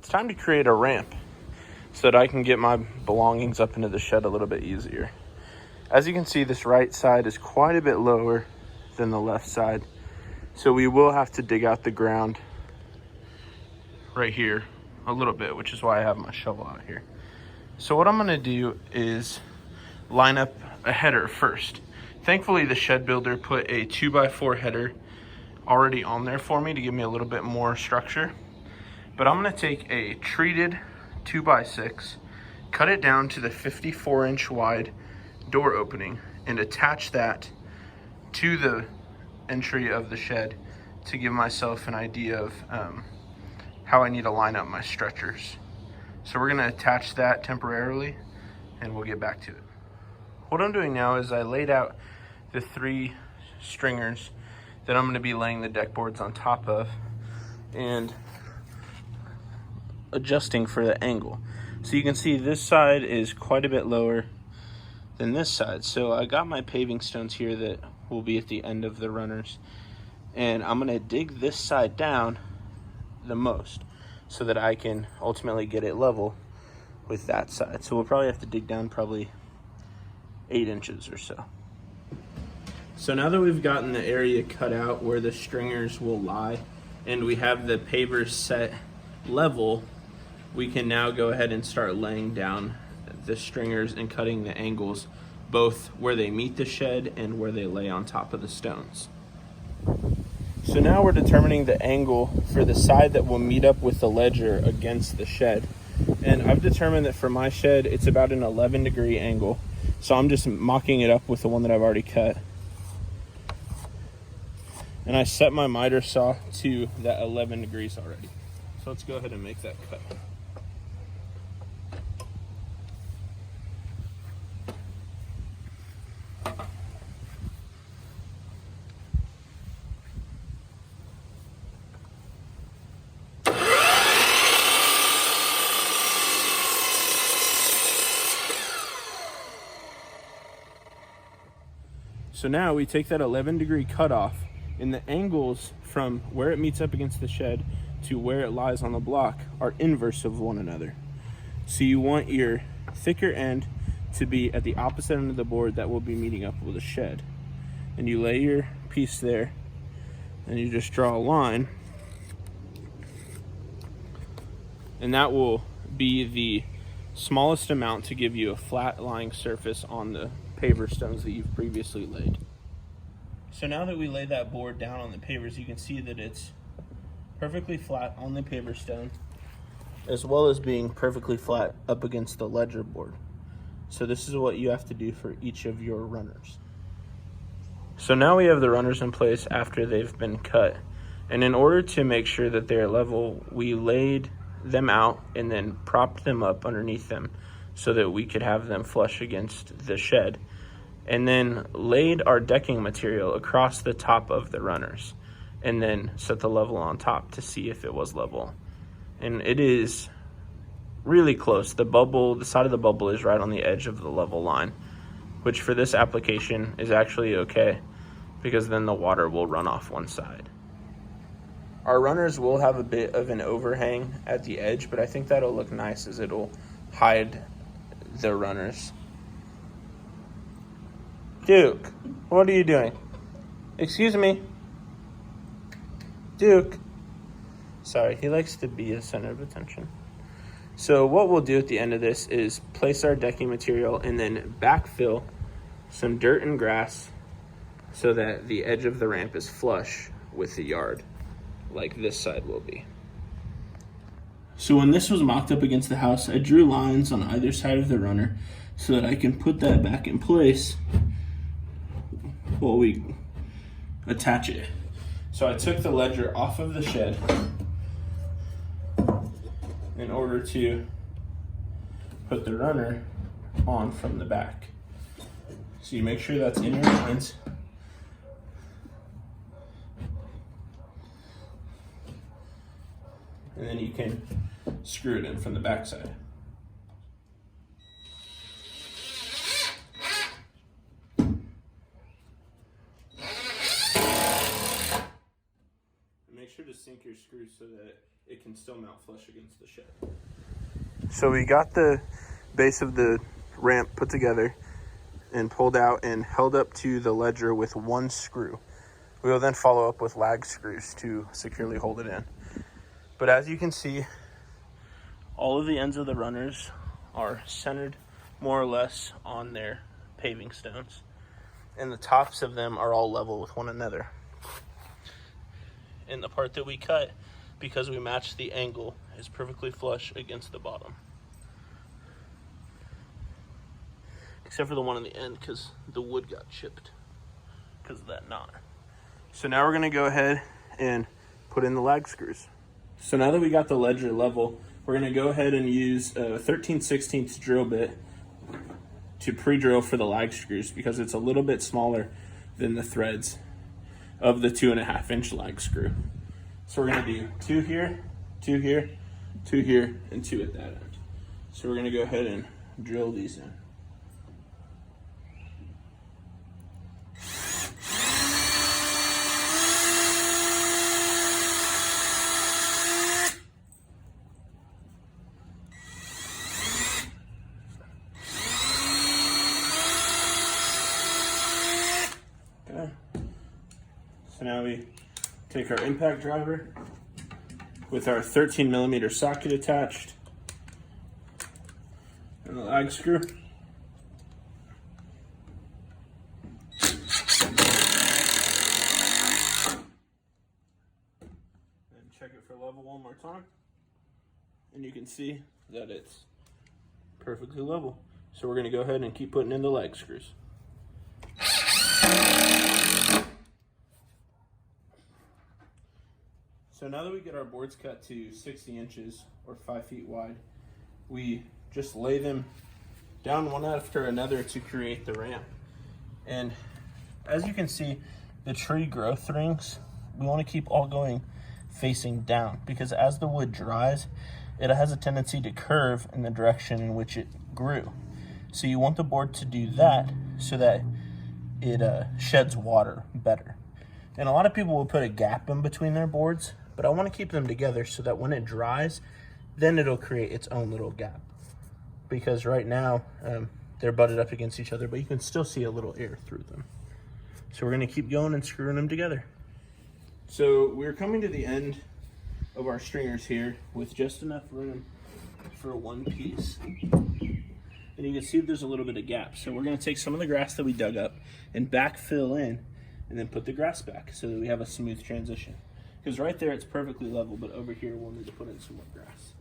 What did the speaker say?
it's time to create a ramp so that I can get my belongings up into the shed a little bit easier. As you can see, this right side is quite a bit lower than the left side, so we will have to dig out the ground right here a little bit, which is why I have my shovel out here. So what I'm going to do is line up a header first. Thankfully, the shed builder put a 2x4 header already on there for me to give me a little bit more structure. But I'm going to take a treated 2x6, cut it down to the 54-inch wide door opening, and attach that to the entry of the shed to give myself an idea of how I need to line up my stretchers. So we're going to attach that temporarily, and we'll get back to it. What I'm doing now is I laid out the 3 stringers that I'm going to be laying the deck boards on top of and adjusting for the angle. So you can see this side is quite a bit lower than this side. So I got my paving stones here that will be at the end of the runners, and I'm going to dig this side down the most so that I can ultimately get it level with that side. So we'll probably have to dig down probably 8 inches or so. So now that we've gotten the area cut out where the stringers will lie and we have the pavers set level, we can now go ahead and start laying down the stringers and cutting the angles both where they meet the shed and where they lay on top of the stones. So now we're determining the angle for the side that will meet up with the ledger against the shed. And I've determined that for my shed, it's about an 11-degree angle. So I'm just mocking it up with the one that I've already cut. And I set my miter saw to that 11 degrees already. So let's go ahead and make that cut. So now we take that 11-degree cutoff, and the angles from where it meets up against the shed to where it lies on the block are inverse of one another. So you want your thicker end to be at the opposite end of the board that will be meeting up with the shed. And you lay your piece there, and you just draw a line, and that will be the smallest amount to give you a flat lying surface on the paver stones that you've previously laid. So now that we lay that board down on the pavers, you can see that it's perfectly flat on the paver stone, as well as being perfectly flat up against the ledger board. So this is what you have to do for each of your runners. So now we have the runners in place after they've been cut. And in order to make sure that they're level, we laid them out and then propped them up underneath them so that we could have them flush against the shed, and then laid our decking material across the top of the runners and then set the level on top to see if it was level. And it is really close. The side of the bubble is right on the edge of the level line, which for this application is actually okay because then the water will run off one side. Our runners will have a bit of an overhang at the edge, but I think that'll look nice as it'll hide the runners. Duke, what are you doing? Excuse me. Duke. Sorry, he likes to be the center of attention. So what we'll do at the end of this is place our decking material and then backfill some dirt and grass so that the edge of the ramp is flush with the yard, like this side will be. So when this was mocked up against the house, I drew lines on either side of the runner so that I can put that back in place while we attach it. So I took the ledger off of the shed in order to put the runner on from the back. So you make sure that's in your lines. And then you can screw it in from the back side. Make sure to sink your screws so that it can still mount flush against the shed. So we got the base of the ramp put together and pulled out and held up to the ledger with one screw. We will then follow up with lag screws to securely hold it in. But as you can see, all of the ends of the runners are centered more or less on their paving stones, and the tops of them are all level with one another. And the part that we cut, because we matched the angle, is perfectly flush against the bottom. Except for the one on the end, because the wood got chipped because of that knot. So now we're going to go ahead and put in the lag screws. So now that we got the ledger level, we're going to go ahead and use a 13/16 drill bit to pre-drill for the lag screws, because it's a little bit smaller than the threads of the 2.5-inch lag screw. So we're going to do 2 here, 2 here, 2 here, and 2 at that end. So we're going to go ahead and drill these in. Okay. So now we take our impact driver with our 13mm socket attached and the lag screw. And check it for level one more time. And you can see that it's perfectly level. So we're going to go ahead and keep putting in the lag screws. So now that we get our boards cut to 60 inches or 5 feet wide, we just lay them down one after another to create the ramp. And as you can see, the tree growth rings, we want to keep all going facing down, because as the wood dries, it has a tendency to curve in the direction in which it grew. So you want the board to do that so that it sheds water better. And a lot of people will put a gap in between their boards, but I want to keep them together so that when it dries, then it'll create its own little gap. Because right now, they're butted up against each other, but you can still see a little air through them. So we're going to keep going and screwing them together. So we're coming to the end of our stringers here with just enough room for one piece. And you can see there's a little bit of gap. So we're going to take some of the grass that we dug up and backfill in, and then put the grass back so that we have a smooth transition. Because right there it's perfectly level, but over here we'll need to put in some more grass.